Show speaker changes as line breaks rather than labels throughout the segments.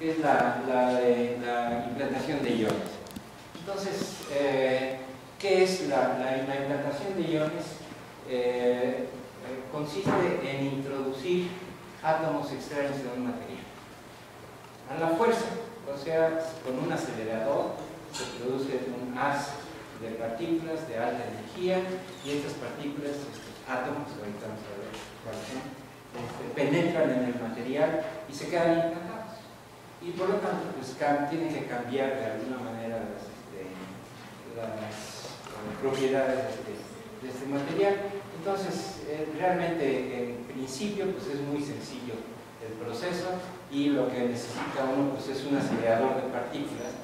que es la implantación de iones. Entonces, ¿qué es la implantación de iones? Consiste en introducir átomos extraños en un material a la fuerza, o sea, con un acelerador se produce un haz de partículas de alta energía y estas partículas, estos átomos, ahorita vamos a ver cuáles son, penetran en el material y se quedan implantados. Y por lo tanto, pues tienen que cambiar de alguna manera las propiedades de este material. Entonces, realmente, en principio, pues es muy sencillo el proceso y lo que necesita uno pues, es un acelerador de partículas,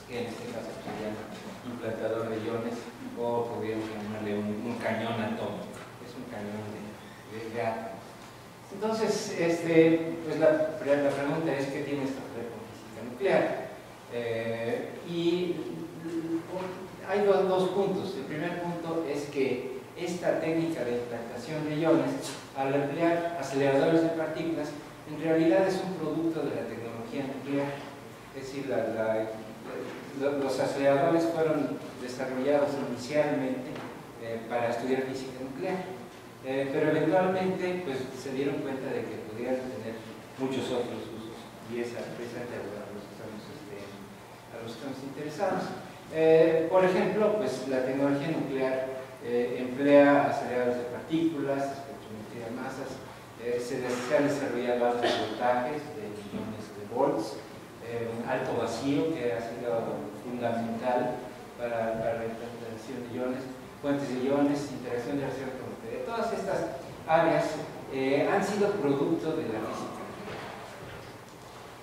que en este caso se llama implantador de iones, o podríamos llamarle un cañón atómico. Es un cañón de átomos. Entonces, pues la pregunta es: ¿qué tiene esto que ver con física nuclear? Y hay dos puntos. El primer punto es que esta técnica de implantación de iones, al emplear aceleradores de partículas, en realidad es un producto de la tecnología nuclear. Es decir, los aceleradores fueron desarrollados inicialmente para estudiar física nuclear, pero eventualmente pues, se dieron cuenta de que podían tener muchos otros usos, y es precisamente a los que estamos interesados. Por ejemplo, pues, la tecnología nuclear emplea aceleradores de partículas, espectrometría de masas, se han desarrollado altos voltajes de millones de volts, alto vacío, que ha sido fundamental para la implantación de iones, fuentes de iones, interacción de reacción con materia. Todas estas áreas han sido producto de la física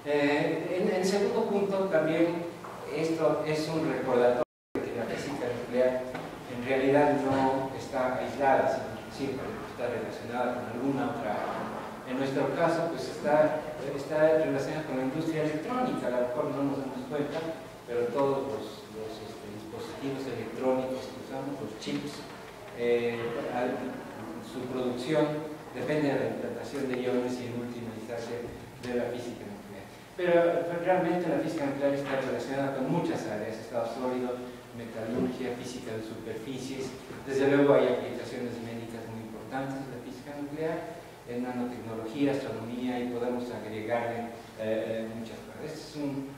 nuclear. En segundo punto, también esto es un recordatorio de que la física nuclear en realidad no está aislada, sino que siempre está relacionada con alguna otra área. En nuestro caso, pues está relacionada con la industria electrónica. A lo mejor no nos damos cuenta, pero todos los dispositivos electrónicos que usamos, los chips, su producción depende de la implantación de iones y en última instancia de la física nuclear. Pero realmente la física nuclear está relacionada con muchas áreas: estado sólido, metalurgia, física de superficies. Desde luego hay aplicaciones médicas muy importantes de la física nuclear, en nanotecnología, astronomía, y podemos agregarle muchas cosas. Este es un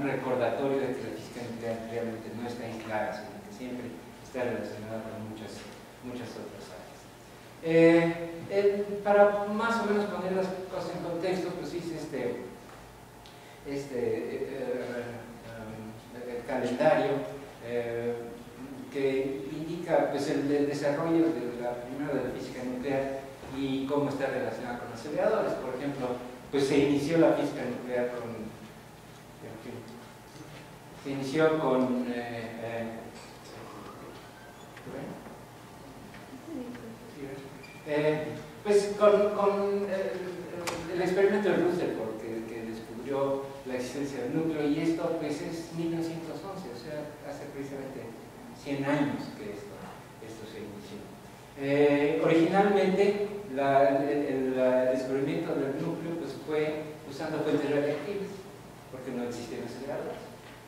recordatorio de que la física nuclear realmente no está aislada, sino que siempre está relacionada con muchas otras áreas. Para más o menos poner las cosas en contexto, pues hice el calendario que indica pues, el desarrollo de la física nuclear y cómo está relacionada con aceleradores. Por ejemplo, pues se inició la física nuclear pues con el experimento de Rutherford que descubrió la existencia del núcleo, y esto pues es 1911, o sea, hace precisamente 100 años que esto se inició. Originalmente el descubrimiento del núcleo pues, fue usando fuentes radiactivas, porque no existían aceleradores.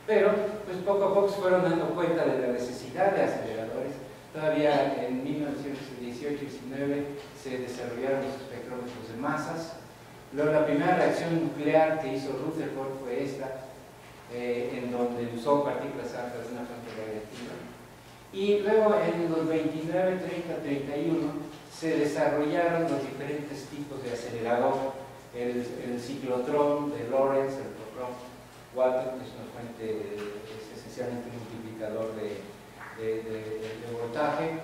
Pero pues, poco a poco se fueron dando cuenta de la necesidad de aceleradores. Todavía en 1918-19 se desarrollaron los espectrómetros de masas. Luego la primera reacción nuclear que hizo Rutherford fue esta, en donde usó partículas altas de una fuente radiactiva. Y luego en los 29, 30, 31 se desarrollaron los diferentes tipos de acelerador: el ciclotrón de Lorentz, el protrón Walton, que es una fuente, es esencialmente un multiplicador de voltaje,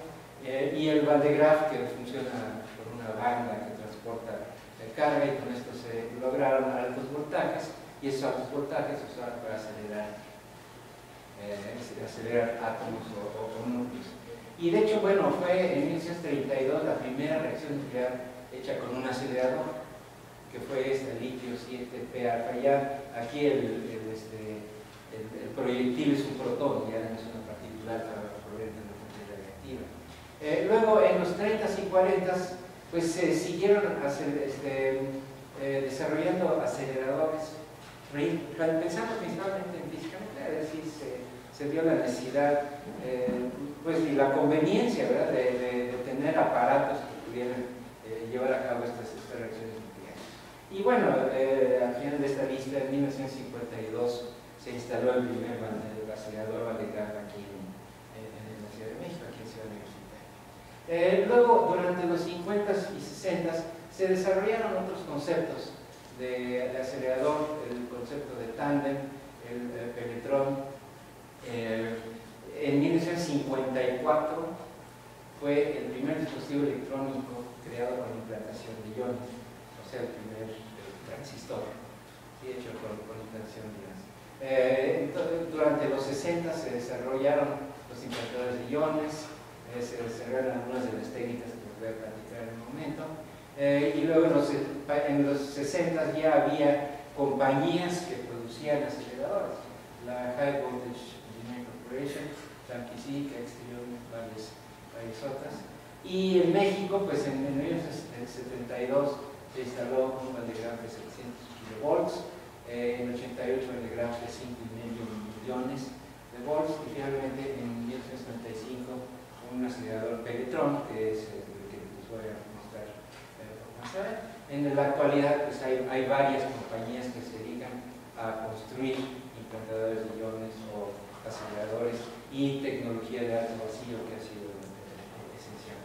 y el Van de Graaff, que funciona por una banda que transporta carga, y con esto se lograron altos voltajes, y esos altos voltajes se usaron para acelerar átomos o núcleos. Y de hecho, bueno, fue en 1932 la primera reacción nuclear hecha con un acelerador, que fue el litio 7P alfa. Ya aquí el proyectil es un protón, ya no es una partícula proveniente de una fuente radiactiva. Luego, en los 30s y 40s, pues se siguieron desarrollando aceleradores pensando principalmente en física nuclear, es decir, se vio la necesidad pues, y la conveniencia, ¿verdad?, de tener aparatos que pudieran llevar a cabo estas reacciones nucleares. Y bueno, al final de esta lista, en 1952 se instaló el primer acelerador Valdegrave aquí en la Ciudad de México, aquí en Ciudad Universitaria. Luego, durante los 50s y 60s, se desarrollaron otros conceptos de acelerador, el concepto de tándem, el penetrón. En 1954 fue el primer dispositivo electrónico creado con implantación de iones, o sea, el primer transistor, hecho con implantación de iones. Durante los 60 se desarrollaron los implantadores de iones, se desarrollaron algunas de las técnicas que les voy a platicar en un momento, y luego en los 60 ya había compañías que producían aceleradores, la High Voltage Engineering Corporation, Tanquisí, Extrion, varias otras. Y en México, pues en 1972 se instaló un Valdegrave de 700 kilovolts, en 88 Valdegrave de 5,5 millones de volts, y finalmente en 1995 un acelerador Penetrón, que es el que les voy a mostrar más adelante. En la actualidad, pues hay varias compañías que se dedican a construir implantadores de iones o aceleradores y tecnología de alto vacío, que ha sido esencial.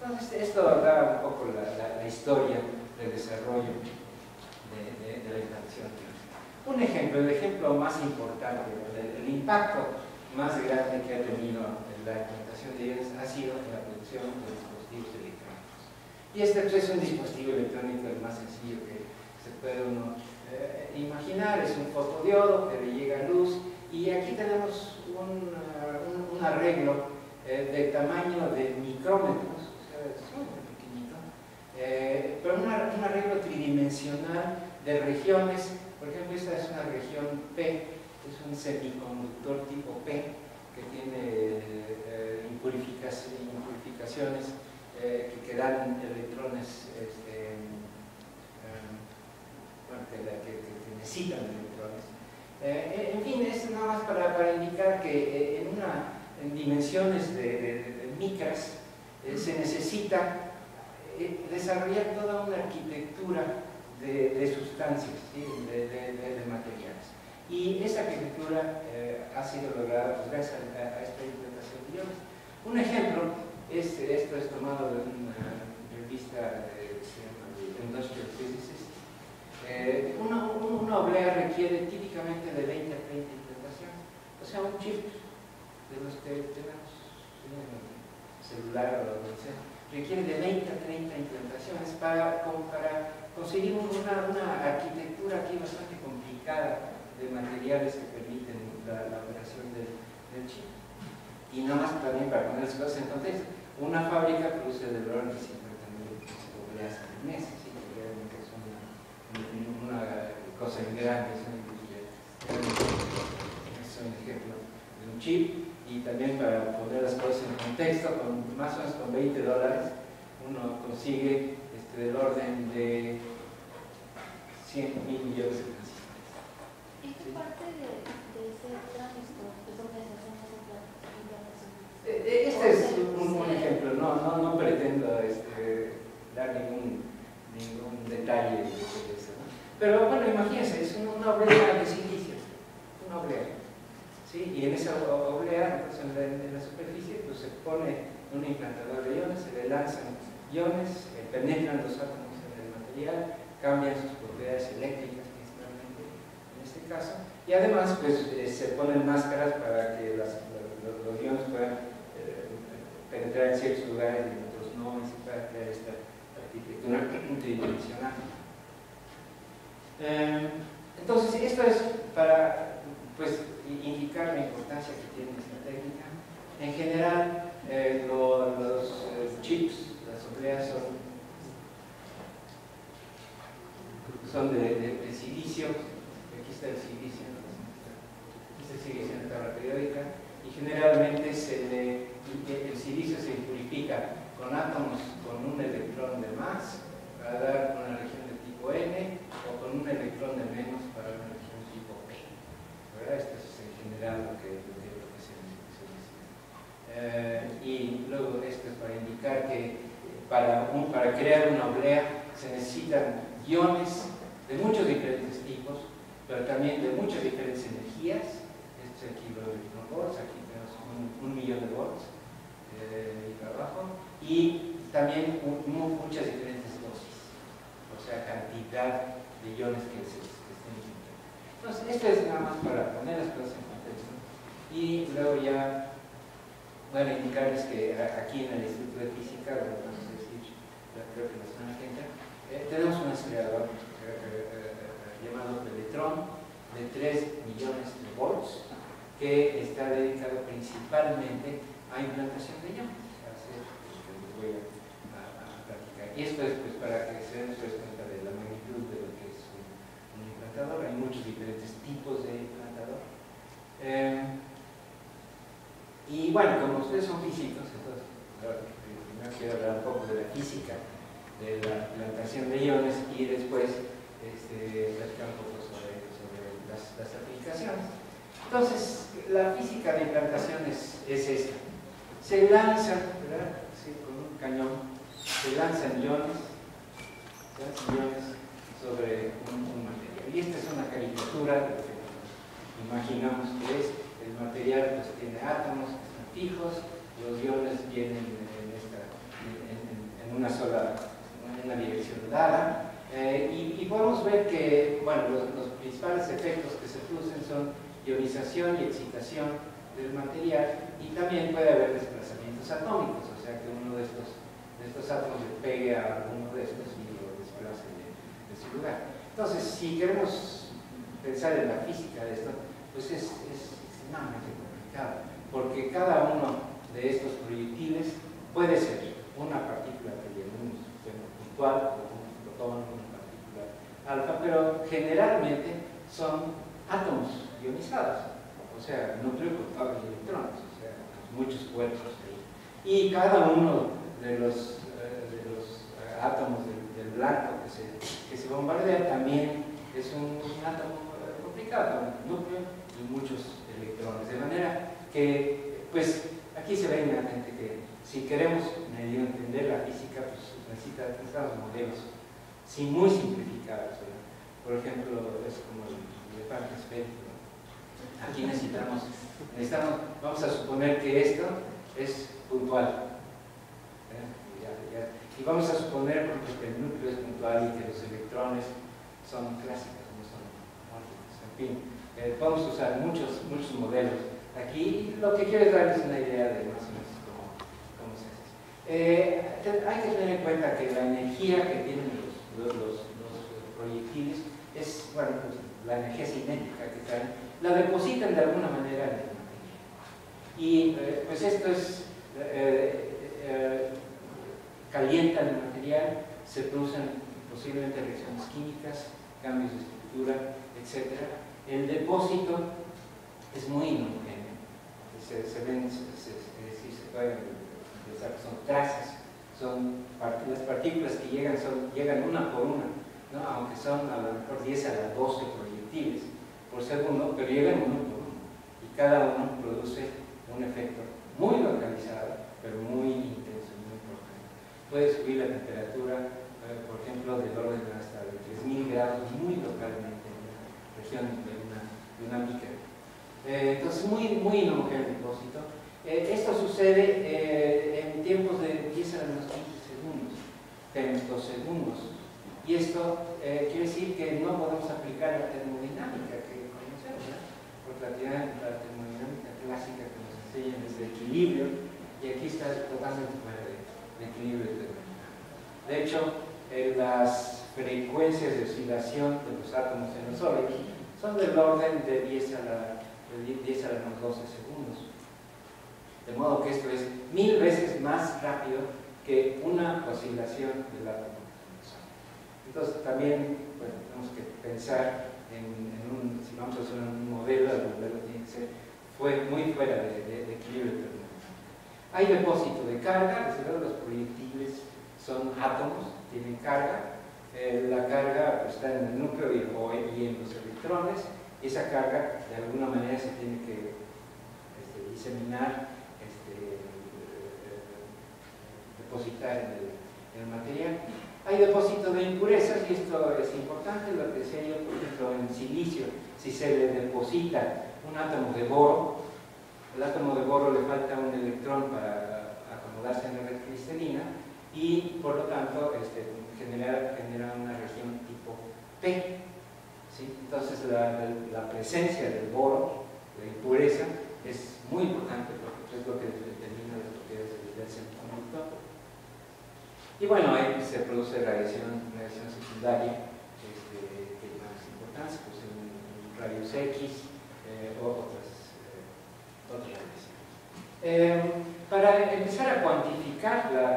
Entonces, esto da un poco la historia del desarrollo de la implantación. Un ejemplo, el ejemplo más importante, el impacto más grande que ha tenido la implantación de iones ha sido en la producción de dispositivos electrónicos. Y este es un dispositivo electrónico el más sencillo que se puede uno imaginar, es un fotodiodo que le llega luz, y aquí tenemos un arreglo de tamaño de micrómetros, o sea, es muy pequeñito, pero un arreglo tridimensional de regiones. Por ejemplo, esta es una región P, es un semiconductor tipo P que tiene impurificaciones que dan electrones que necesitan electrones. En fin, es nada más para indicar que en dimensiones de micras se necesita desarrollar toda una arquitectura de sustancias, ¿sí?, de materiales. Y esa arquitectura ha sido lograda pues, gracias a esta implementación de iones. Un ejemplo, esto es tomado de una revista que se llama Industrial Physicist. Una oblea requiere típicamente de 20 a 30 implantaciones, o sea, un chip de los que tenemos en el celular o lo que sea, requiere de 20 a 30 implantaciones para conseguir una arquitectura aquí bastante complicada de materiales que permiten la operación del chip. Y nada más también para poner las cosas en contexto, una fábrica produce del orden de 50,000 obleas al mes, ¿sí? Realmente es una cosa grande, es una industria. Es un ejemplo de un chip. Y también para poner las cosas en contexto, más o menos con $20 uno consigue del orden de 100,000 millones de transistores.
¿En qué parte de ese transistor es donde se hacen esas implantaciones?
Este es un ejemplo, no pretendo dar ningún detalle de eso, ¿no? Pero bueno, imagínense, es una oblea de silicio, una oblea. ¿Sí? Y en esa oblea, pues en la superficie, pues se pone un implantador de iones, se le lanzan iones, penetran los átomos en el material, cambian sus propiedades eléctricas principalmente en este caso, y además pues se ponen máscaras para que los iones puedan penetrar en ciertos lugares y en otros no, y se pueda crear esta arquitectura tridimensional. Entonces, esto es para pues indicar la importancia que tiene esta técnica. En general, los chips, las obleas son de silicio. Aquí está el silicio, este silicio en tabla periódica, y generalmente el silicio se purifica con átomos con un electrón de más para dar una región de tipo N, o con un electrón de menos para una región polea se necesitan iones de muchos diferentes tipos, pero también de muchas diferentes energías. Este es el kiloelectron volts, aquí tenemos un millón de volts y para abajo, y también muchas diferentes dosis, o sea, cantidad de iones que se estén emitiendo. Entonces, esto es nada más para poner las cosas en contexto, y luego ya voy a indicarles que aquí en el Instituto de Física, creo que la semana que entra, tenemos un acelerador llamado Peletron de 3 millones de volts que está dedicado principalmente a implantación de iones. Así es que les voy a platicar. Y esto es pues, para que se den cuenta de la magnitud de lo que es un implantador. Hay muchos diferentes tipos de implantador. Y bueno, como ustedes son físicos, entonces primero quiero hablar un poco de la física de la implantación de iones y después platicar un poco sobre las aplicaciones. Entonces, la física de implantación es esta. Se lanzan, ¿verdad? Sí, con un cañón, se lanzan iones sobre un material. Y esta es una caricatura de lo que imaginamos que es. El material pues, tiene átomos que están fijos, los iones vienen en una sola, en una dirección dada. Y podemos ver que bueno, los principales efectos que se producen son ionización y excitación del material, y también puede haber desplazamientos atómicos, o sea que uno de estos átomos le pegue a alguno de estos y lo desplace de su lugar. Entonces, si queremos pensar en la física de esto, pues es extremadamente complicado, porque cada uno de estos proyectiles puede ser una partícula que llamamos puntual, o un protón, una partícula alfa, pero generalmente son átomos ionizados, o sea, núcleo contado de electrones, o sea, muchos cuerpos ahí. Y cada uno de los átomos del blanco que se bombardea también es un átomo complicado, un núcleo y muchos electrones. De manera que, pues, aquí se ve inmediatamente que si queremos medio entender la física, pues necesitamos modelos muy simplificados, ¿verdad? Por ejemplo, es como el elefante esférico. Aquí necesitamos, vamos a suponer que esto es puntual. Y vamos a suponer que el núcleo es puntual y que los electrones son clásicos, no son cuánticos. En fin, podemos usar muchos modelos. Aquí lo que quiero es darles una idea de más o menos cómo se hace. Hay que tener en cuenta que la energía que tienen los proyectiles es, bueno, pues, la energía cinética que traen, la depositan de alguna manera en el material. Y pues esto es, calientan el material, se producen posiblemente reacciones químicas, cambios de estructura, etc. El depósito es muy inhomogéneo. Se pueden pensar que son trazas, las partículas que llegan una por una, ¿no? Aunque son a lo mejor 10 a la 12 proyectiles por segundo, pero llegan uno por uno, y cada uno produce un efecto muy localizado, pero muy intenso, muy importante. Puede subir la temperatura, por ejemplo, del orden hasta de 3000 grados, muy localmente en la región de una micra. Entonces, muy inhomogéneo el depósito. Esto sucede en tiempos de 10 a la menos 15 segundos, femtosegundos. Y esto quiere decir que no podemos aplicar la termodinámica que conocemos, ¿no? Porque la termodinámica clásica que nos enseñan es de equilibrio, y aquí está totalmente fuera de equilibrio termodinámico. De hecho, las frecuencias de oscilación de los átomos en los sólidos son del orden de 10 a la menos 12 segundos. De modo que esto es 1000 veces más rápido que una oscilación del átomo. Entonces también, bueno, tenemos que pensar si vamos a hacer un modelo, el modelo tiene que ser muy fuera de equilibrio termodinámico. Hay depósito de carga, desde luego los proyectiles son átomos, tienen carga. La carga pues, está en el núcleo y en los electrones, y esa carga de alguna manera se tiene que diseminar, depositar en el material. Hay depósitos de impurezas, y esto es importante, lo que decía yo, por ejemplo, en silicio, si se le deposita un átomo de boro, el átomo de boro le falta un electrón para acomodarse en la red cristalina, y por lo tanto genera una región tipo P. ¿Sí? Entonces la presencia del boro, la impureza, es muy importante porque es lo que determina las propiedades del semiconductor. Y bueno, ahí se produce radiación secundaria, que tiene más importancia, pues en rayos X o otras radiaciones. Para empezar a cuantificar la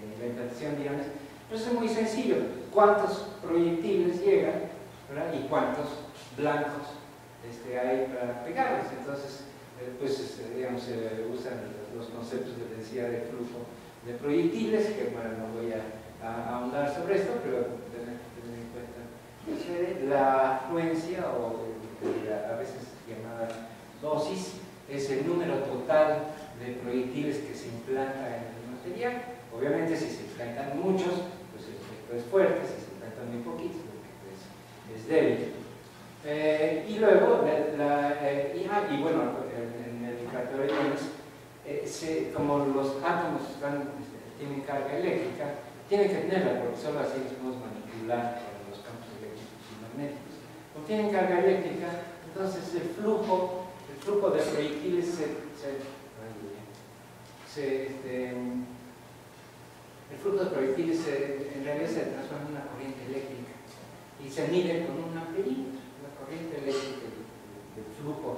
implantación de iones, pues es muy sencillo. ¿Cuántos proyectiles llegan, ¿verdad? Y cuántos blancos hay para pegarlos? Entonces, pues digamos, se usan los conceptos de densidad de flujo de proyectiles, que bueno, no voy a ahondar sobre esto, pero tener en cuenta la afluencia, o a veces llamada dosis, es el número total de proyectiles que se implanta en el material. Obviamente, si se implantan muchos, pues el efecto es fuerte; si se implantan muy poquitos, el efecto es débil. Y luego, y bueno, en el indicador de iones, como los átomos tienen carga eléctrica, tienen que tenerla, porque solo así los podemos manipular para los campos eléctricos y magnéticos. Como tienen carga eléctrica, entonces el flujo de proyectiles en realidad se transforma en una corriente eléctrica y se mide con un amperímetro, la corriente eléctrica del flujo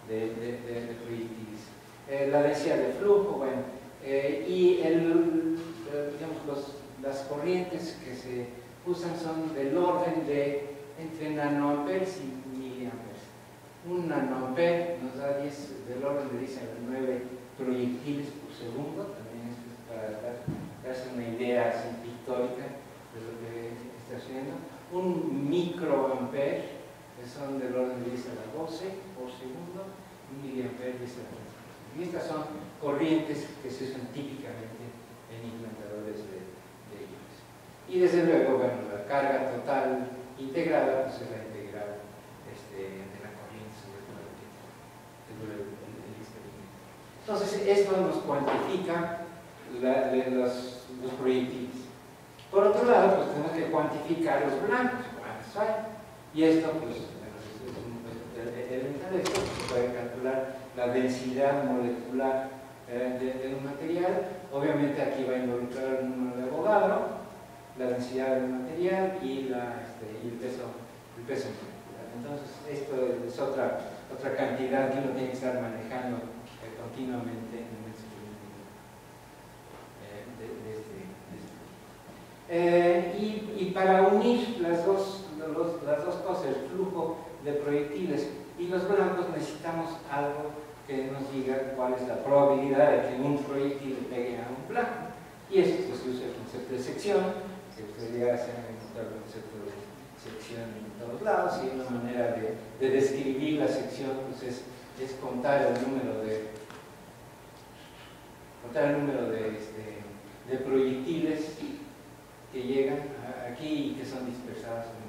de proyectiles. La densidad de flujo, bueno, y digamos, las corrientes que se usan son del orden de entre nanoamperes y miliamperes. Un nanoampere nos da del orden de 10 a 9 proyectiles por segundo. También esto es para darse una idea así pictórica de lo que está haciendo. Un microampere, que son del orden de 10 a la 12 por segundo. Un miliampere, 10 a la 12. Y estas son corrientes que se usan típicamente en implantadores de iones. Y desde luego, bueno, la carga total integrada, pues es la integral de la corriente sobre todo el experimento. Entonces, esto nos cuantifica los proyectiles. Por otro lado, pues tenemos que cuantificar los blancos, cuántos hay. Y esto, pues, elemental de esto, se puede calcular la densidad molecular de un material. Obviamente aquí va a involucrar el número de Avogadro, la densidad del material y el peso molecular. Entonces, esto es otra cantidad que uno tiene que estar manejando continuamente en un experimento y para unir las dos cosas, el flujo de proyectiles y los blancos, necesitamos algo que nos diga cuál es la probabilidad de que un proyectil le pegue a un blanco. Y eso pues, se usa el concepto de sección, que ustedes ya se han encontrado el concepto de sección en todos lados, y una manera de describir la sección pues, es contar el número de proyectiles que llegan aquí y que son dispersados en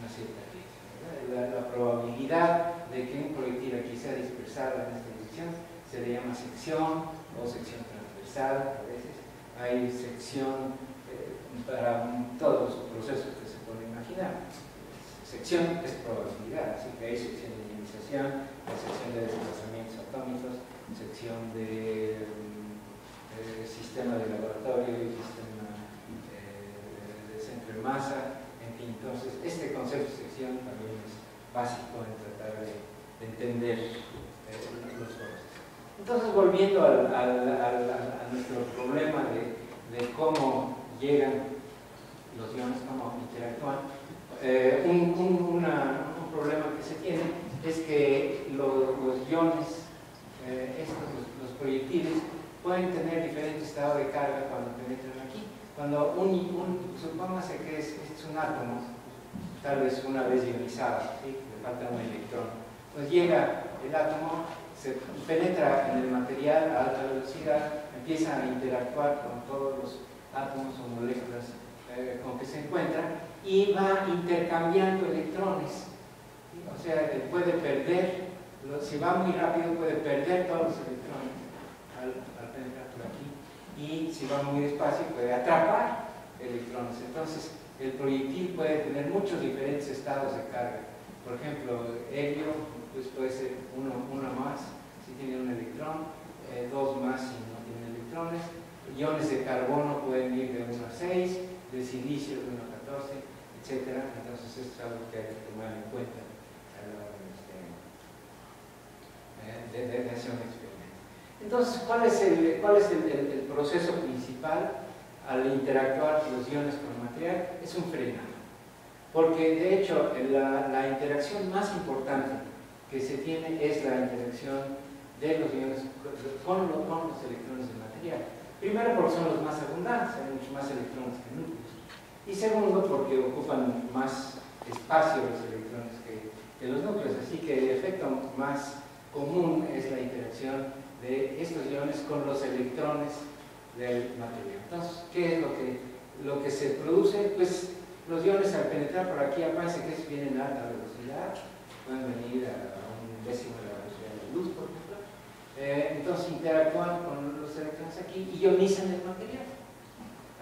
una cierta dirección. La probabilidad de que un proyectil aquí sea dispersado en esta dirección se le llama sección o sección transversal. A veces hay sección para todos los procesos que se pueden imaginar. Sección es probabilidad, así que hay sección de ionización, hay sección de desplazamientos atómicos, sección de sistema de laboratorio y sistema de centro de masa, en fin. Entonces, este concepto de sección también es básico en tratar de entender los procesos. Entonces, volviendo a nuestro problema de cómo llegan los iones, cómo interactúan, un problema que se tiene es que los iones, los proyectiles, pueden tener diferentes estados de carga cuando penetran aquí. Cuando supóngase que es un átomo, tal vez una vez ionizado, ¿sí? Le falta un electrón. Pues llega el átomo, se penetra en el material a alta velocidad, empieza a interactuar con todos átomos o moléculas con que se encuentra, y va intercambiando electrones. O sea, puede perder, si va muy rápido, puede perder todos los electrones al penetrar por aquí, y si va muy despacio, puede atrapar electrones. Entonces, el proyectil puede tener muchos diferentes estados de carga. Por ejemplo, helio, pues puede ser uno más si tiene un electrón, dos más si no tiene electrones. Iones de carbono pueden ir de 1 a 6, de silicio de 1 a 14, etc. Entonces, esto es algo que hay que tomar en cuenta a la hora de hacer un experimento. Entonces, ¿cuál es el proceso principal al interactuar los iones con el material? Es un frenado. Porque, de hecho, la interacción más importante que se tiene es la interacción de los iones con los electrones del material. Primero, porque son los más abundantes, hay muchos más electrones que núcleos. Y segundo, porque ocupan más espacio los electrones que los núcleos. Así que el efecto más común es la interacción de estos iones con los electrones del material. Entonces, ¿qué es lo que se produce? Pues los iones al penetrar por aquí, aparece que vienen a alta velocidad, pueden venir a un décimo de la velocidad de la luz, por ejemplo. Entonces interactúan con los electrones aquí y ionizan el material.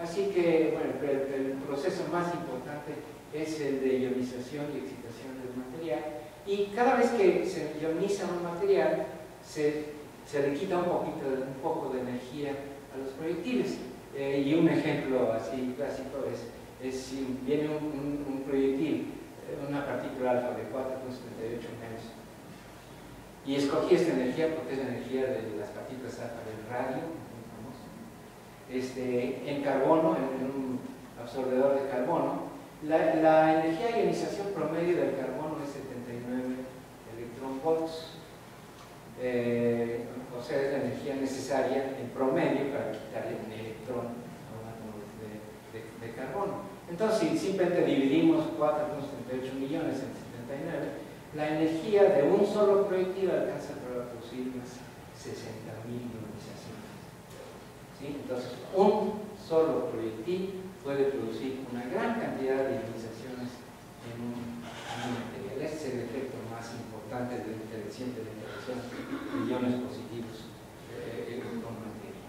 Así que, bueno, el proceso más importante es el de ionización y excitación del material. Y cada vez que se ioniza un material, se le quita un poco de energía a los proyectiles. Y un ejemplo así clásico es si viene un proyectil, una partícula alfa de 4,78 menos, y escogí esta energía porque es la energía de las partículas alfa del radio, muy famoso, en carbono, en un absorbedor de carbono. La energía de ionización promedio del carbono es 79 electronvolts. O sea, es la energía necesaria en promedio para quitarle un electrón a un átomo de carbono. Entonces, si simplemente dividimos 4,78 millones en 79, la energía de un solo proyectil alcanza para producir unas 60.000 ionizaciones. ¿Sí? Entonces, un solo proyectil puede producir una gran cantidad de ionizaciones en un material. Este es el efecto más importante de la interacción de iones positivos con materia.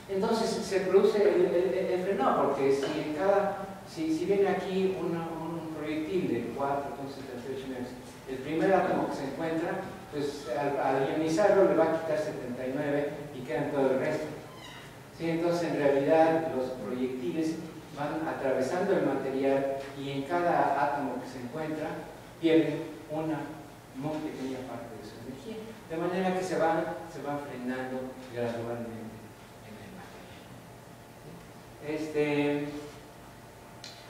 Entonces se produce el frenado, porque si viene aquí un proyectil de 4,78 metros, el primer átomo que se encuentra, pues al ionizarlo le va a quitar 79 y quedan todo el resto. ¿Sí? Entonces, en realidad, los proyectiles van atravesando el material y en cada átomo que se encuentra pierden una muy pequeña parte de su energía, de manera que se van frenando gradualmente.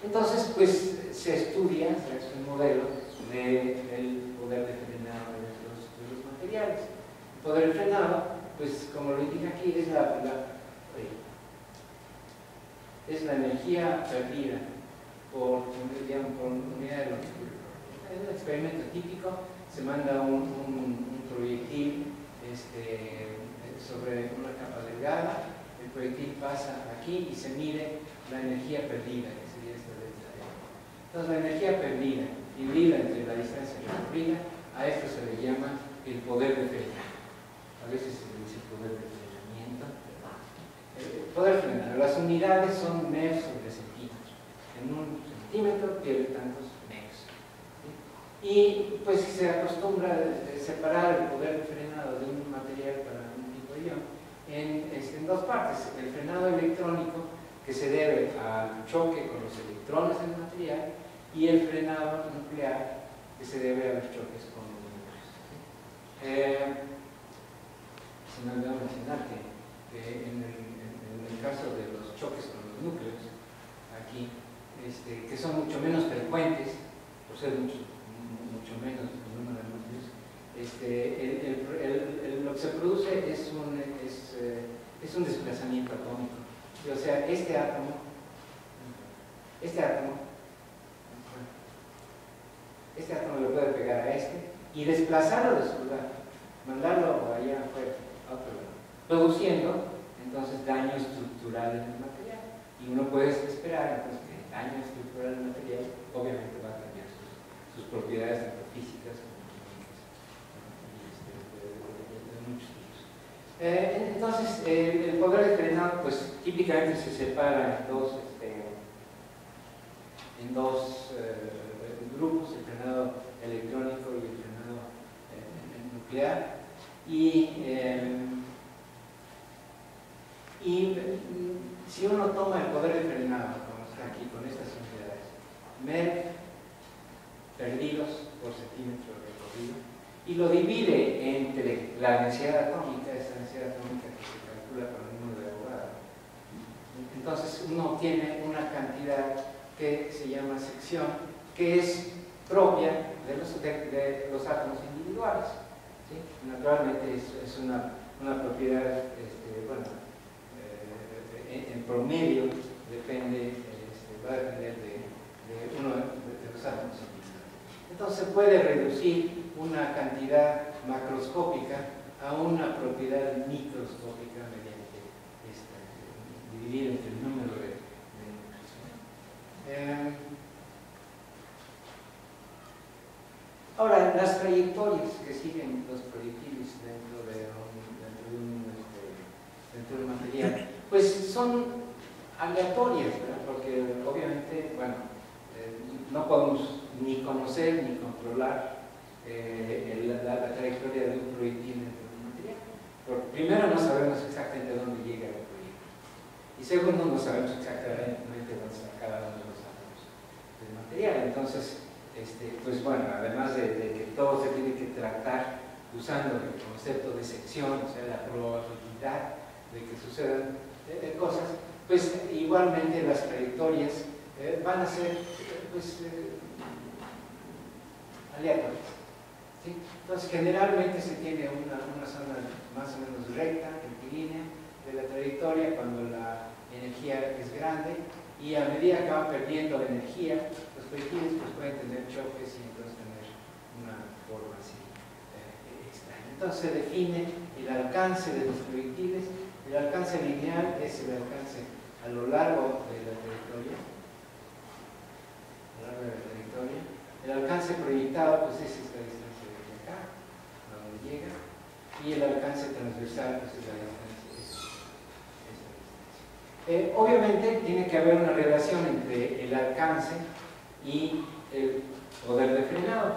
Entonces, pues se estudia, se hace un modelo del poder de frenado de los materiales. El poder de frenado, pues como lo indica aquí, es la energía perdida por unidad de longitud. En un experimento típico se manda un proyectil sobre una capa delgada. El proyectil pasa aquí y se mide la energía perdida, que sería esta delta E. Entonces, la energía perdida dividida entre la distancia recorrida, a esto se le llama el poder de frenado. A veces se le dice poder de frenamiento. Poder frenado. Las unidades son meos sobre centímetros. En un centímetro pierde tantos meos. ¿Sí? Y pues se acostumbra a separar el poder de frenado de un material para un tipo de ion en dos partes: el frenado electrónico, que se debe al choque con los electrones del material, y el frenado nuclear, que se debe a los choques con los núcleos. Se me olvidó mencionar que en el caso de los choques con los núcleos, aquí, que son mucho menos frecuentes, por ser mucho menos el número de núcleos, lo que se produce es un desplazamiento atómico. O sea, este átomo le puede pegar a y desplazarlo de su lugar, mandarlo allá afuera, a otro lado, produciendo entonces daño estructural en el material. Y uno puede esperar entonces que el daño estructural del material obviamente va a cambiar sus propiedades tanto físicas como químicas, de muchos tipos. Entonces, el poder de frenado, pues típicamente se separa en dos grupos, el frenado electrónico y el frenado nuclear. Y si uno toma el poder de frenado, como está aquí, con estas unidades, MER perdidos por centímetro recorrido, y lo divide entre la densidad atómica, esa densidad atómica que se calcula con el número de Avogadro, entonces uno obtiene una cantidad que se llama sección, que es propia de los átomos individuales. ¿Sí? Naturalmente es una propiedad, en promedio depende, va a depender de uno de los átomos individuales. Entonces se puede reducir una cantidad macroscópica a una propiedad microscópica mediante dividir entre el número de núcleos. Ahora, las trayectorias que siguen los proyectiles dentro de un material, pues son aleatorias, ¿verdad? Porque obviamente, bueno, no podemos ni conocer ni controlar la trayectoria de un proyectil dentro de un material. Primero, no sabemos exactamente dónde llega el proyectil. Y segundo, no sabemos exactamente dónde está cada uno de los átomos del material. Entonces, pues bueno, además de que todo se tiene que tratar usando el concepto de sección, o sea, la probabilidad de que sucedan cosas, pues igualmente las trayectorias van a ser aleatorias. ¿Sí? Entonces, generalmente se tiene una zona más o menos recta, rectilínea de la trayectoria cuando la energía es grande, y a medida que van perdiendo energía, los proyectiles pues, pueden tener choques y entonces tener una forma así extraña. Entonces se define el alcance de los proyectiles. El alcance lineal es el alcance a lo largo de la trayectoria. El alcance proyectado pues es esta distancia de acá, a donde llega, y el alcance transversal pues es la distancia. Obviamente tiene que haber una relación entre el alcance y el poder de frenado,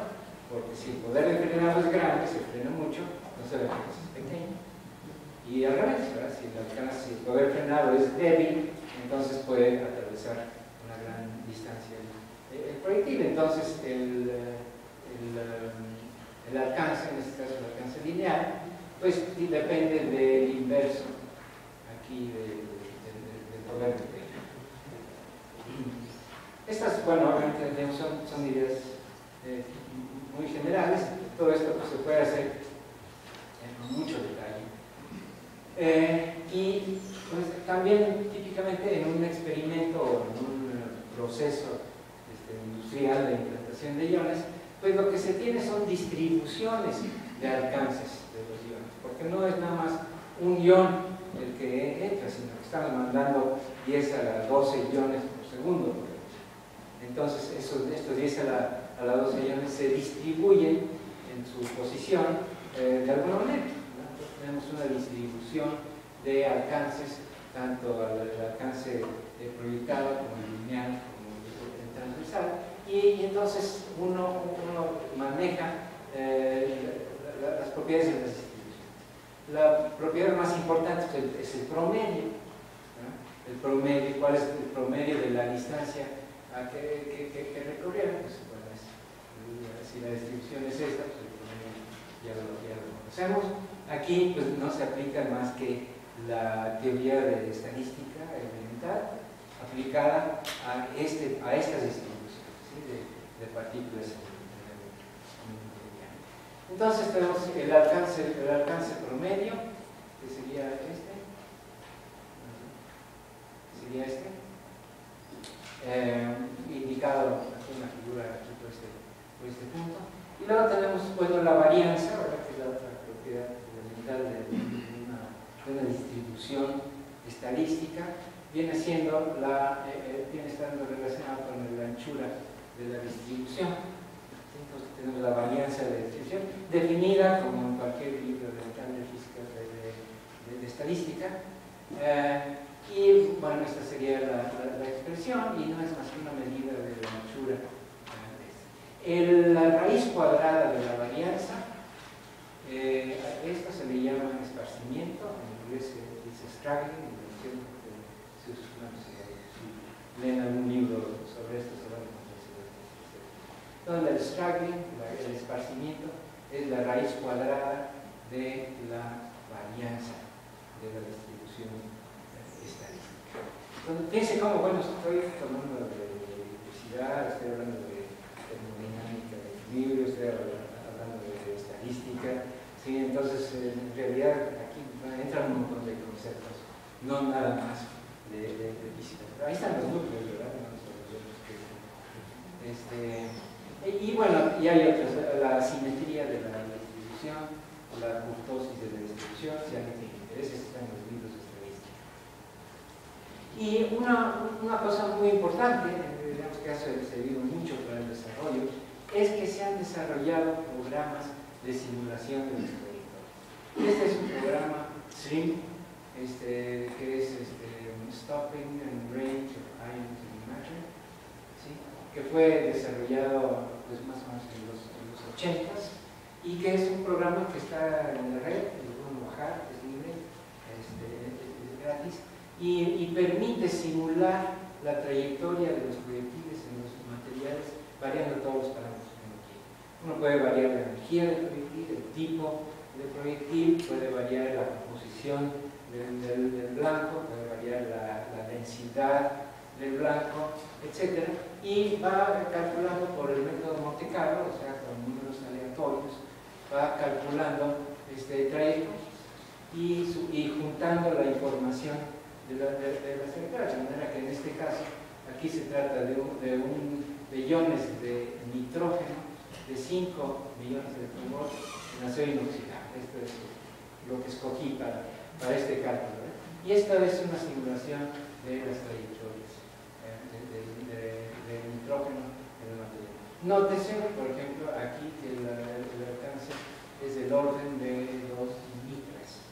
porque si el poder de frenado es grande, se frena mucho, entonces el alcance es pequeño. Y al revés, ¿verdad? Si el poder frenado es débil, entonces puede atravesar una gran distancia el proyectil. Entonces el alcance, en este caso el alcance lineal, pues depende del inverso aquí del poder de frenado. Estas, bueno, obviamente son ideas muy generales. Todo esto pues, se puede hacer en mucho detalle. Y pues, también típicamente en un experimento o en un proceso industrial de implantación de iones, pues lo que se tiene son distribuciones de alcances de los iones, porque no es nada más un ion el que entra, sino que estamos mandando 10 a la 12 iones por segundo. Entonces estos 10 a la 12 iones se distribuyen en su posición de alguna manera. Tenemos una distribución de alcances, tanto el alcance proyectado como el lineal, como el transversal, y entonces uno maneja las propiedades de las distribuciones. La propiedad más importante es el promedio, ¿no? El promedio, ¿cuál es el promedio de la distancia que recorrieron? Pues, bueno, si la distribución es esta, pues el promedio ya lo conocemos. Aquí pues, no se aplica más que la teoría de estadística elemental aplicada a estas distribuciones, ¿sí? de partículas. Entonces tenemos el alcance promedio, que sería indicado aquí en la figura aquí por este punto. Y luego tenemos, bueno, la varianza, ¿verdad? Que es la otra propiedad elemental de una distribución estadística viene estando relacionado con la anchura de la distribución. Entonces tenemos la varianza de distribución definida como en cualquier libro de física de estadística. Y bueno, esta sería la expresión, y no es más que una medida de la anchura. La raíz cuadrada de la varianza, esto se le llama esparcimiento, en inglés se dice straggling, si leen algún libro sobre esto se van a encontrar. Entonces el straggling, el esparcimiento, es la raíz cuadrada de la varianza de la distribución estadística. Entonces, fíjense cómo, bueno, estoy hablando de electricidad, estoy hablando de termodinámica de equilibrio, estoy hablando de estadística, ¿sí? Entonces, en realidad, aquí entran un montón de conceptos, no nada más de física. Ahí están los núcleos, ¿verdad? Y bueno, y hay otras, la simetría de la distribución, la kurtosis de la distribución, si alguien tiene interés, están en los libros de estadística. Y una cosa muy importante, digamos que ha servido mucho para el desarrollo, es que se han desarrollado programas de simulación de los trayectorias. Este es un programa SRIM, que es Stopping and Range of Ions in Matter, ¿sí? Que fue desarrollado pues, más o menos en los 80s, y que es un programa que está en la red, lo pueden bajar, es libre, es gratis, y permite simular la trayectoria de los proyectiles en los materiales, variando todos los parámetros que uno quiere. Uno puede variar la energía del proyectil, el tipo de proyectil, puede variar la composición del blanco, puede variar la densidad del blanco, etc. Y va calculando por el método Monte Carlo, o sea, con números aleatorios, va calculando trayectos y juntando la información de las trayectorias, de manera que en este caso aquí se trata de iones de nitrógeno de 5 millones de electronvolts en acero inoxidable. Esto es lo que escogí para este cálculo, ¿eh? Y esta es una simulación de las trayectorias de nitrógeno en el material. Nótese, por ejemplo, aquí que el alcance es del orden de 2 micras.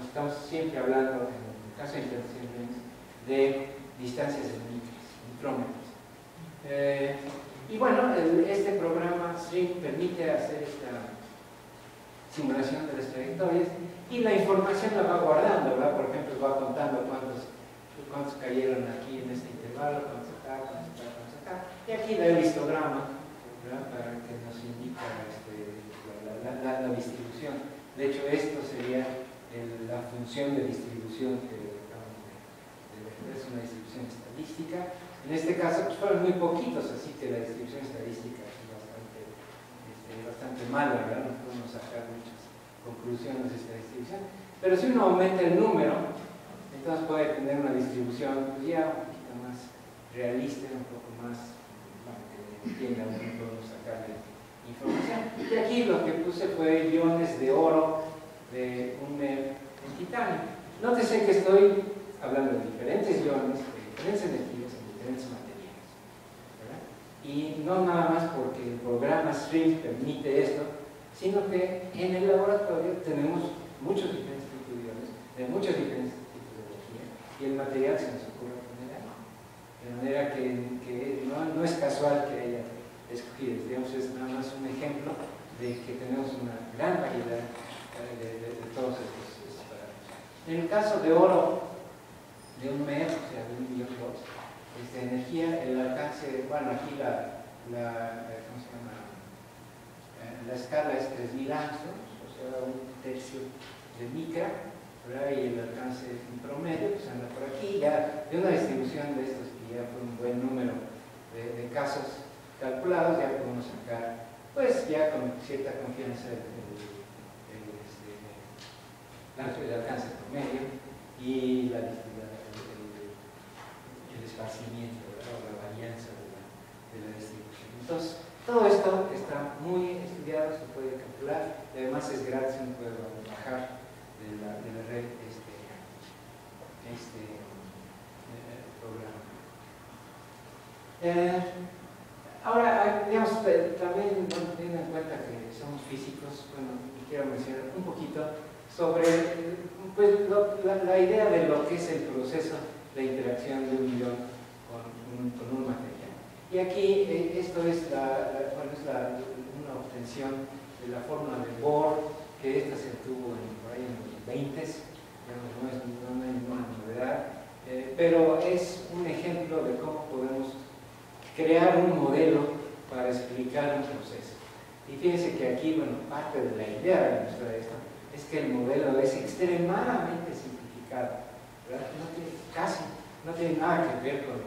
Estamos siempre hablando, en el caso de interacciones, de distancias de micrómetros. Y bueno, este programa SRIM permite hacer esta simulación de las trayectorias y la información la va guardando, ¿verdad? Por ejemplo, va contando cuántos cayeron aquí en este intervalo, cuántos acá, cuántos acá. Y aquí da el histograma, ¿verdad? Para que nos indica la distribución. De hecho, esto sería la función de distribución que acabamos de ver. Es una distribución estadística. En este caso, pues fueron muy poquitos, así que la distribución estadística es bastante mala, ¿verdad? No podemos sacar muchas conclusiones de esta distribución. Pero si uno aumenta el número, entonces puede tener una distribución pues ya un poquito más realista, un poco más, bueno, que entienda uno, podemos sacarle información. Y aquí lo que puse fue iones de oro de un MER en titanio. Nótese que estoy hablando de diferentes iones, de diferentes energías, en diferentes materiales, ¿verdad? Y no nada más porque el programa SRIM permite esto, sino que en el laboratorio tenemos muchos diferentes tipos de iones, de muchos diferentes tipos de energía, y el material se nos ocurre poner ahí. De manera que no es casual que haya escogido, digamos, es nada más un ejemplo de que tenemos una gran variedad de todos estos parámetros. En el caso de oro, de un MER, o sea, de 1 millón de volts, energía, el alcance, bueno, aquí ¿cómo se llama? La escala es 3000 angstroms, o sea, un tercio de micra, ¿verdad? Y el alcance en promedio, pues anda por aquí, ya de una distribución de estos que ya fue un buen número de casos calculados, ya podemos sacar, pues ya con cierta confianza el alcance promedio y el esparcimiento, ¿verdad? O la varianza de la distribución. Entonces, todo esto está muy estudiado, se puede calcular, y además es gratis, uno puede bajar de la red programa. Ahora, digamos, también teniendo en cuenta que somos físicos, bueno, quiero mencionar un poquito sobre pues, la idea de lo que es el proceso de interacción de un ion con un material. Y aquí esto es, una obtención de la fórmula de Bohr, que esta se tuvo por ahí en los 20s, no hay ninguna novedad, pero es un ejemplo de cómo podemos crear un modelo para explicar un proceso. Y fíjense que aquí, bueno, parte de la idea de mostrar esto es que el modelo es extremadamente simplificado, ¿verdad? No tiene nada que ver con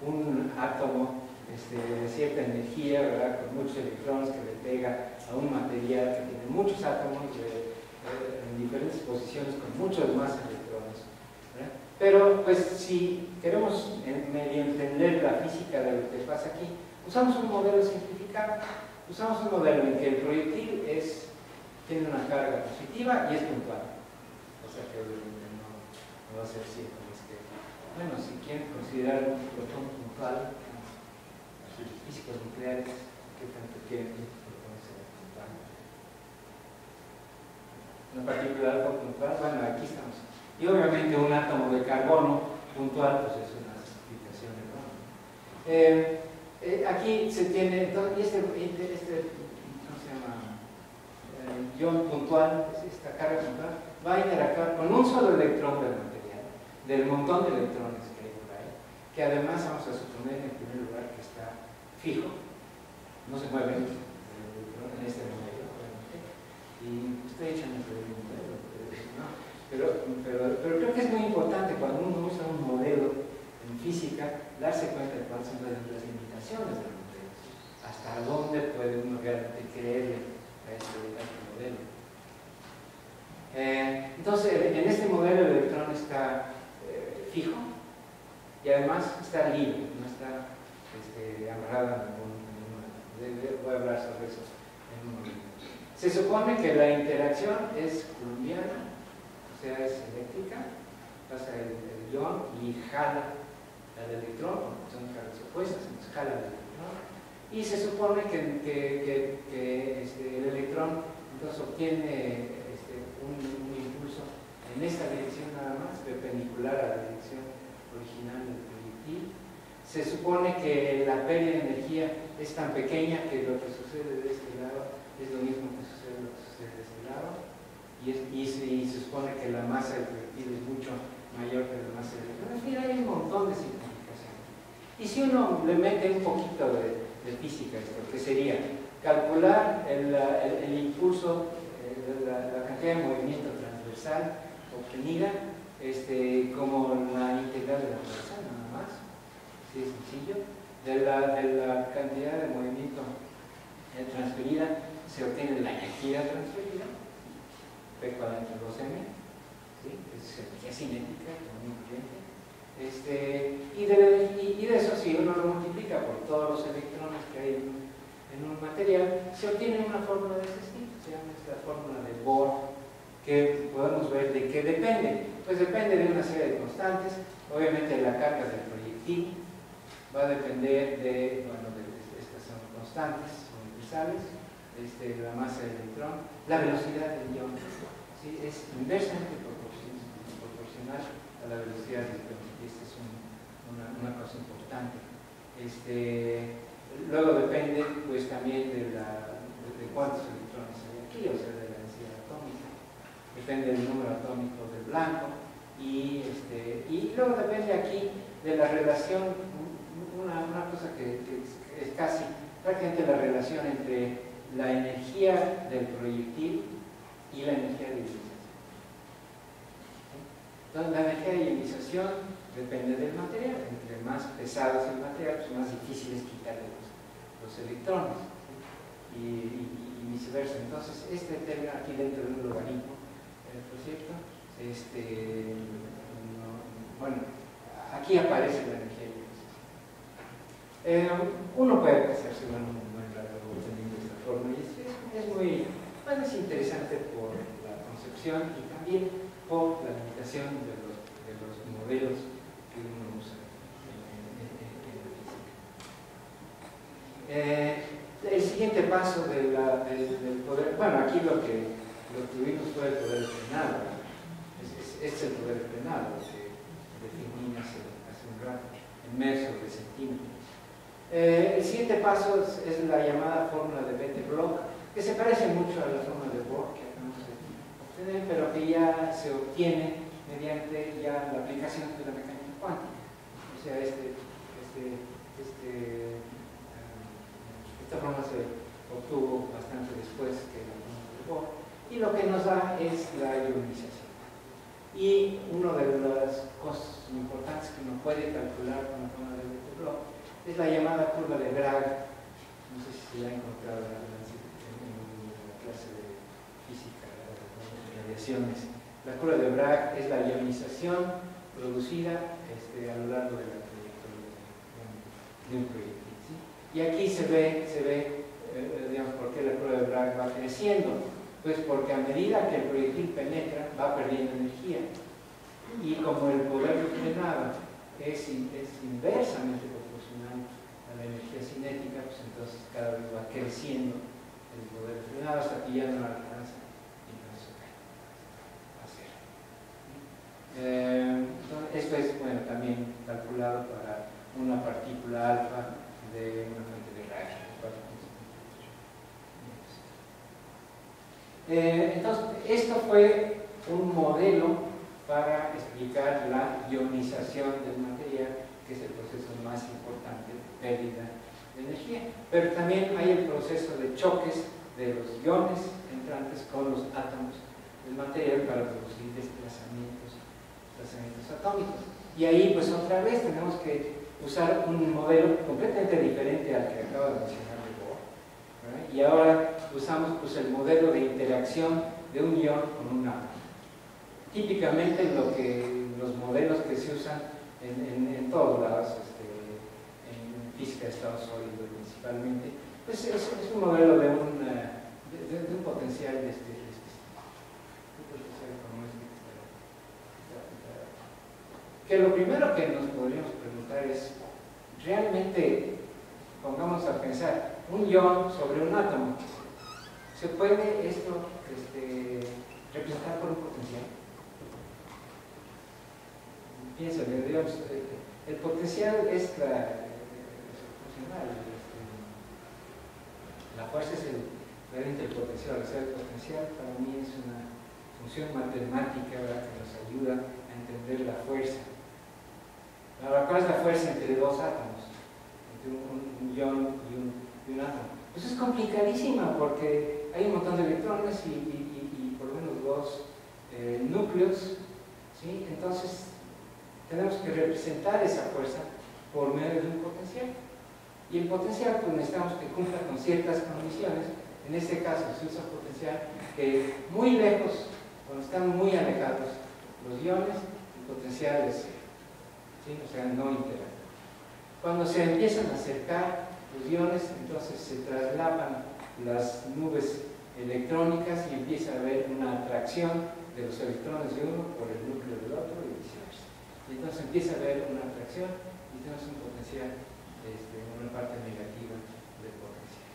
un átomo de cierta energía, ¿verdad? Con muchos electrones que le pega a un material que tiene muchos átomos en diferentes posiciones con muchos más electrones, ¿verdad? Pero pues si queremos medio entender la física de lo que pasa aquí, usamos un modelo simplificado, usamos un modelo en que el proyectil tiene una carga positiva y es puntual, o sea que obviamente no va a ser cierto. Bueno, si quieren considerar un protón puntual, físicos nucleares, ¿qué tanto quieren que el protón sea puntual? Una partícula alfa puntual, bueno, aquí estamos. Y obviamente un átomo de carbono puntual, pues es una explicación enorme. Aquí se tiene, entonces, ¿cómo se llama? Ion puntual, esta carga puntual, va a interactuar con un solo electrón del material, del montón de electrones que hay por ahí, que además vamos a suponer en primer lugar que está fijo, no se mueve el electrón en este modelo, obviamente, y estoy echando el modelo, ¿no? Pero creo que es muy importante cuando uno usa un modelo en física, darse cuenta de cuáles son las limitaciones del modelo, hasta dónde puede uno realmente creerle a este modelo. Entonces, en este modelo el electrón está fijo y además está libre, no está amarrado en voy a hablar sobre eso en un momento. Se supone que la interacción es coulombiana, o sea, es eléctrica, pasa el ion y jala al electrón, son cargas opuestas, entonces jala al electrón, y se supone que el electrón entonces obtiene un impulso en esta dirección nada más, perpendicular a la dirección original del proyectil. Se supone que la pérdida de energía es tan pequeña que lo que sucede de este lado es lo mismo que sucede de este lado, y se supone que la masa del proyectil es mucho mayor que la masa del electrón. En fin, hay un montón de simplificaciones. Y si uno le mete un poquito de física esto, que sería calcular el impulso, la cantidad de movimiento transversal obtenida como la integral de la fuerza, nada más, así de sencillo, de la cantidad de movimiento transferida se obtiene la energía transferida, P cuadrante 2m, ¿sí? Es energía cinética, como corriente. Y de eso, si uno lo multiplica por todos los electrones que hay en un material, se obtiene una fórmula de este estilo, se llama esta fórmula de Bohr, que podemos ver de qué depende. Pues depende de una serie de constantes, obviamente la carga del proyectil va a depender estas son constantes universales, la masa del electrón, la velocidad del ion, ¿sí? Es inversamente proporcional a la velocidad del ion, y esta es una cosa importante. Luego depende pues también de cuántos electrones hay aquí, o sea, de la densidad atómica, depende del número atómico del blanco, y luego depende aquí de la relación, una cosa que es casi prácticamente la relación entre la energía del proyectil y la energía de ionización. Entonces, la energía de ionización depende del material. Entre más pesado es el material, pues más difícil es quitarle los electrones, ¿sí? y viceversa. Entonces, este término aquí dentro de un logaritmo, por cierto, bueno, aquí aparece la energía de ionización. Uno puede hacerse un buen grado obteniendo esta forma, y es muy, bueno, es interesante por la concepción y también por la limitación de los modelos que uno usa en la física. El siguiente paso del poder, bueno, aquí lo que vimos fue el poder frenado. Este es el poder frenado que definí hace un rato, en metros de centímetros. El siguiente paso es la llamada fórmula de Bethe-Bloch, que se parece mucho a la fórmula de Bohr que acabamos de obtener, pero que ya se obtiene mediante ya la aplicación de la mecánica cuántica. O sea, esta fórmula se obtuvo bastante después que la fórmula de Bohr, y lo que nos da es la ionización. Y una de las cosas importantes que uno puede calcular con la fórmula de Bethe-Bloch es la llamada curva de Bragg. No sé si se la ha encontrado en la clase de física de radiaciones. La curva de Bragg es la ionización producida a lo largo de la trayectoria de un proyectil, ¿sí? Y aquí se ve digamos, por qué la curva de Bragg va creciendo. Pues porque a medida que el proyectil penetra, va perdiendo energía. Y como el poder frenado es inversamente proporcional a la energía cinética, pues entonces cada vez va creciendo el poder frenado hasta que ya no alcanza y no se cae a cero. Entonces, esto es, bueno, también calculado para una partícula alfa de una fuente de Rayleigh. Entonces, esto fue un modelo para explicar la ionización del material, que es el proceso más importante de pérdida de energía. Pero también hay el proceso de choques de los iones entrantes con los átomos del material para producir desplazamientos atómicos. Y ahí, pues otra vez, tenemos que usar un modelo completamente diferente al que acabo de mencionar de Bohr, ¿verdad? Y ahora usamos pues, el modelo de interacción de un ion con un átomo. Típicamente los modelos que se usan en todos lados, en física de estado sólido principalmente, pues es un modelo de un potencial que lo primero que nos podríamos preguntar es, ¿realmente, pongamos a pensar, un ion sobre un átomo, se puede esto representar por un potencial? Piensa, digamos, el potencial es la fuerza es realmente el potencial. O sea, el potencial para mí es una función matemática, ¿verdad?, que nos ayuda a entender la fuerza. Ahora, ¿cuál es la fuerza entre dos átomos? Entre un ion y un átomo. Pues es complicadísima porque hay un montón de electrones y por lo menos dos núcleos, ¿sí? Entonces tenemos que representar esa fuerza por medio de un potencial. Y el potencial, pues necesitamos que cumpla con ciertas condiciones. En este caso se usa potencial que muy lejos, cuando están muy alejados los iones, el potencial es cero, ¿sí? O sea, no interactúa. Cuando se empiezan a acercar los iones, entonces se traslapan las nubes electrónicas y empieza a haber una atracción de los electrones de uno por el núcleo del otro y viceversa. Y entonces empieza a haber una atracción y tenemos un potencial, una parte negativa del potencial.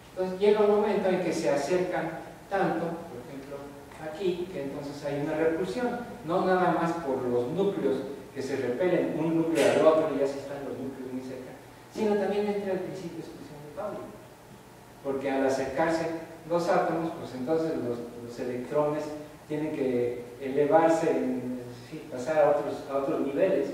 Entonces llega un momento en que se acercan tanto, por ejemplo, aquí, que entonces hay una repulsión, no nada más por los núcleos que se repelen un núcleo al otro y ya se están los núcleos muy cerca, sino también entra el principio de exclusión de Pauli, porque al acercarse dos átomos, pues entonces los electrones tienen que elevarse, pasar a otros niveles,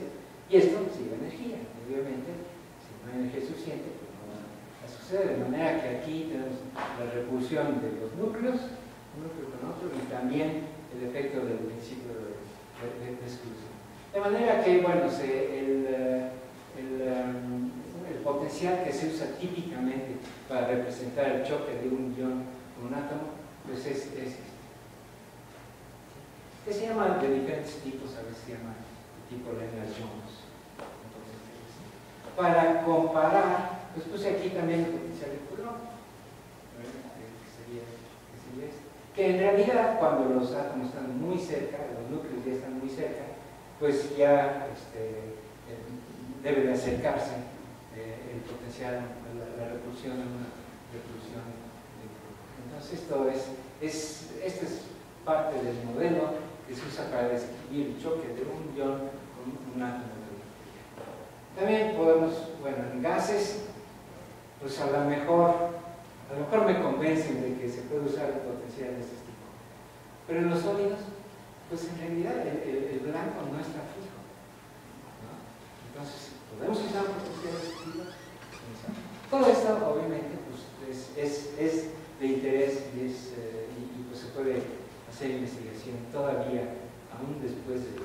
y esto sigue energía. Obviamente, si no hay energía suficiente, pues no va a suceder. De manera que aquí tenemos la repulsión de los núcleos, un núcleo con otro, y también el efecto del principio de exclusión. De manera que, bueno, el potencial que se usa típicamente para representar el choque de un ion con un átomo, pues es este. Que se llama de diferentes tipos, a veces se llama tipo Lennard-Jones. Para comparar, pues puse aquí también el potencial de Coulomb, que en realidad cuando los átomos están muy cerca, los núcleos ya están muy cerca, pues ya debe de acercarse el potencial, la repulsión a una repulsión. Entonces esto es parte del modelo que se usa para describir el choque de un ion con un átomo de materia. También podemos, bueno, en gases, pues a lo mejor me convencen de que se puede usar el potencial de este tipo. Pero en los sólidos, pues en realidad el blanco no está fijo, ¿no? Entonces, ¿podemos usar un potencial de este tipo? Todo esto, obviamente, pues, es de interés y pues se puede hacer investigación todavía, aún después de 100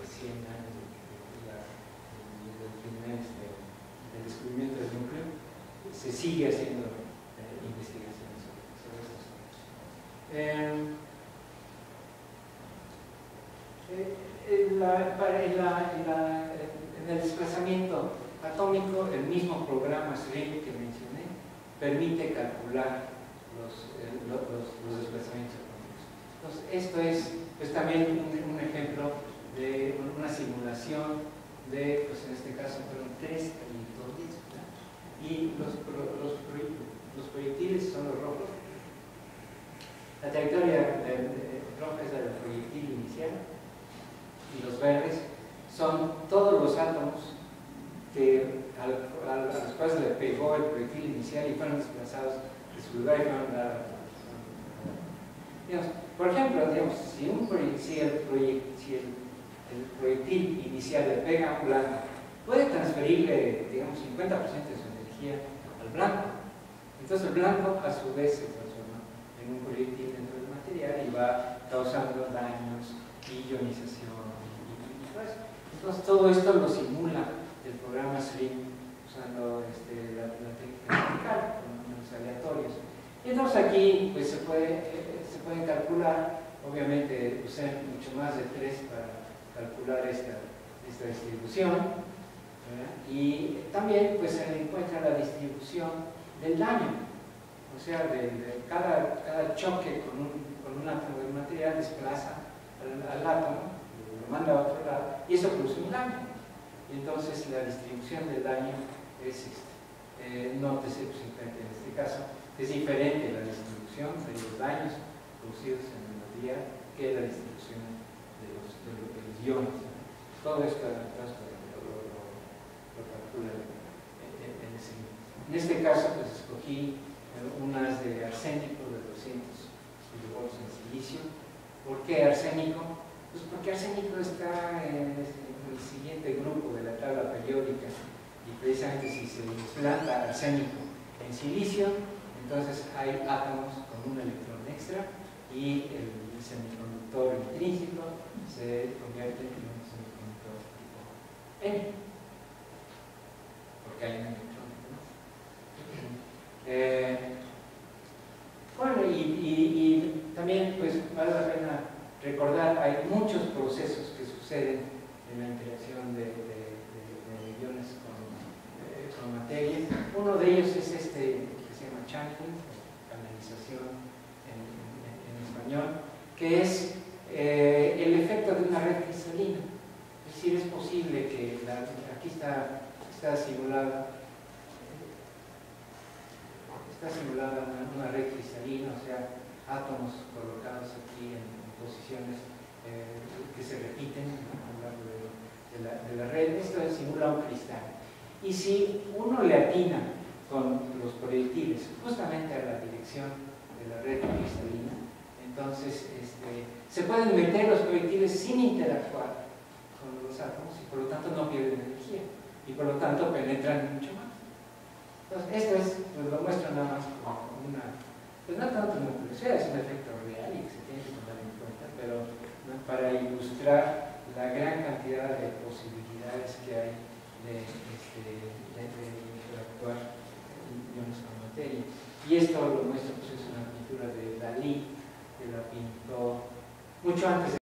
años del descubrimiento del núcleo, se sigue haciendo investigación sobre estos temas. En el desplazamiento atómico, el mismo programa SRIM que mencioné permite calcular los desplazamientos atómicos. Entonces, esto es pues, también un ejemplo de una simulación de, pues en este caso fueron 3 trayectorias, ¿verdad? Y los proyectiles son los rojos. La trayectoria roja es la del proyectil inicial y los verdes son todos los átomos a los cuales le pegó el proyectil inicial y fueron desplazados de su lugar y fueron dados. Por ejemplo, digamos, si el proyectil inicial le pega a un blanco, puede transferirle, digamos, 50% de su energía al blanco. Entonces el blanco a su vez se transforma en un proyectil dentro del material y va causando daños, ionización y todo eso. Entonces todo esto lo simula el programa SRIM usando la técnica vertical con números aleatorios. Y entonces aquí pues, se pueden calcular, obviamente usé mucho más de 3 para calcular esta distribución, ¿verdad? Y también pues, se encuentra la distribución del daño, o sea, cada choque con un átomo de material desplaza al átomo, lo manda a otro lado y eso produce un daño. Y entonces la distribución del daño es nótese pues, en este caso es diferente la distribución de los daños producidos en el material que la distribución de los iones. Todo esto lo calcula en ese nivel. En este caso, pues escogí unas de arsénico de 200 kilovolts en silicio. ¿Por qué arsénico? Pues porque arsénico está en el siguiente grupo de la tabla periódica y precisamente si se implanta arsénico en silicio, entonces hay átomos con un electrón extra y el semiconductor intrínseco se convierte en un semiconductor tipo N, porque hay un electrón, ¿no? Bueno, y también pues vale la pena recordar, hay muchos procesos que suceden en la interacción de iones con materia. Uno de ellos es que se llama channel, canalización en español, que es el efecto de una red cristalina. Es decir, es posible que aquí está simulada una red cristalina, o sea, átomos colocados aquí en posiciones que se repiten, ¿no? A lo largo de la red. Esto simula un cristal. Y si uno le atina con los proyectiles justamente a la dirección de la red cristalina, entonces se pueden meter los proyectiles sin interactuar con los átomos y por lo tanto no pierden energía y por lo tanto penetran mucho más. Entonces esto pues lo muestro nada más como una, pues no tanto una curiosidad, es un efecto real y que se tiene que tomar en cuenta, pero ¿no? Para ilustrar la gran cantidad de posibilidades que hay de interactuar iones con materia. Y esto lo muestro, pues es una pintura de Dalí, que la pintó mucho antes de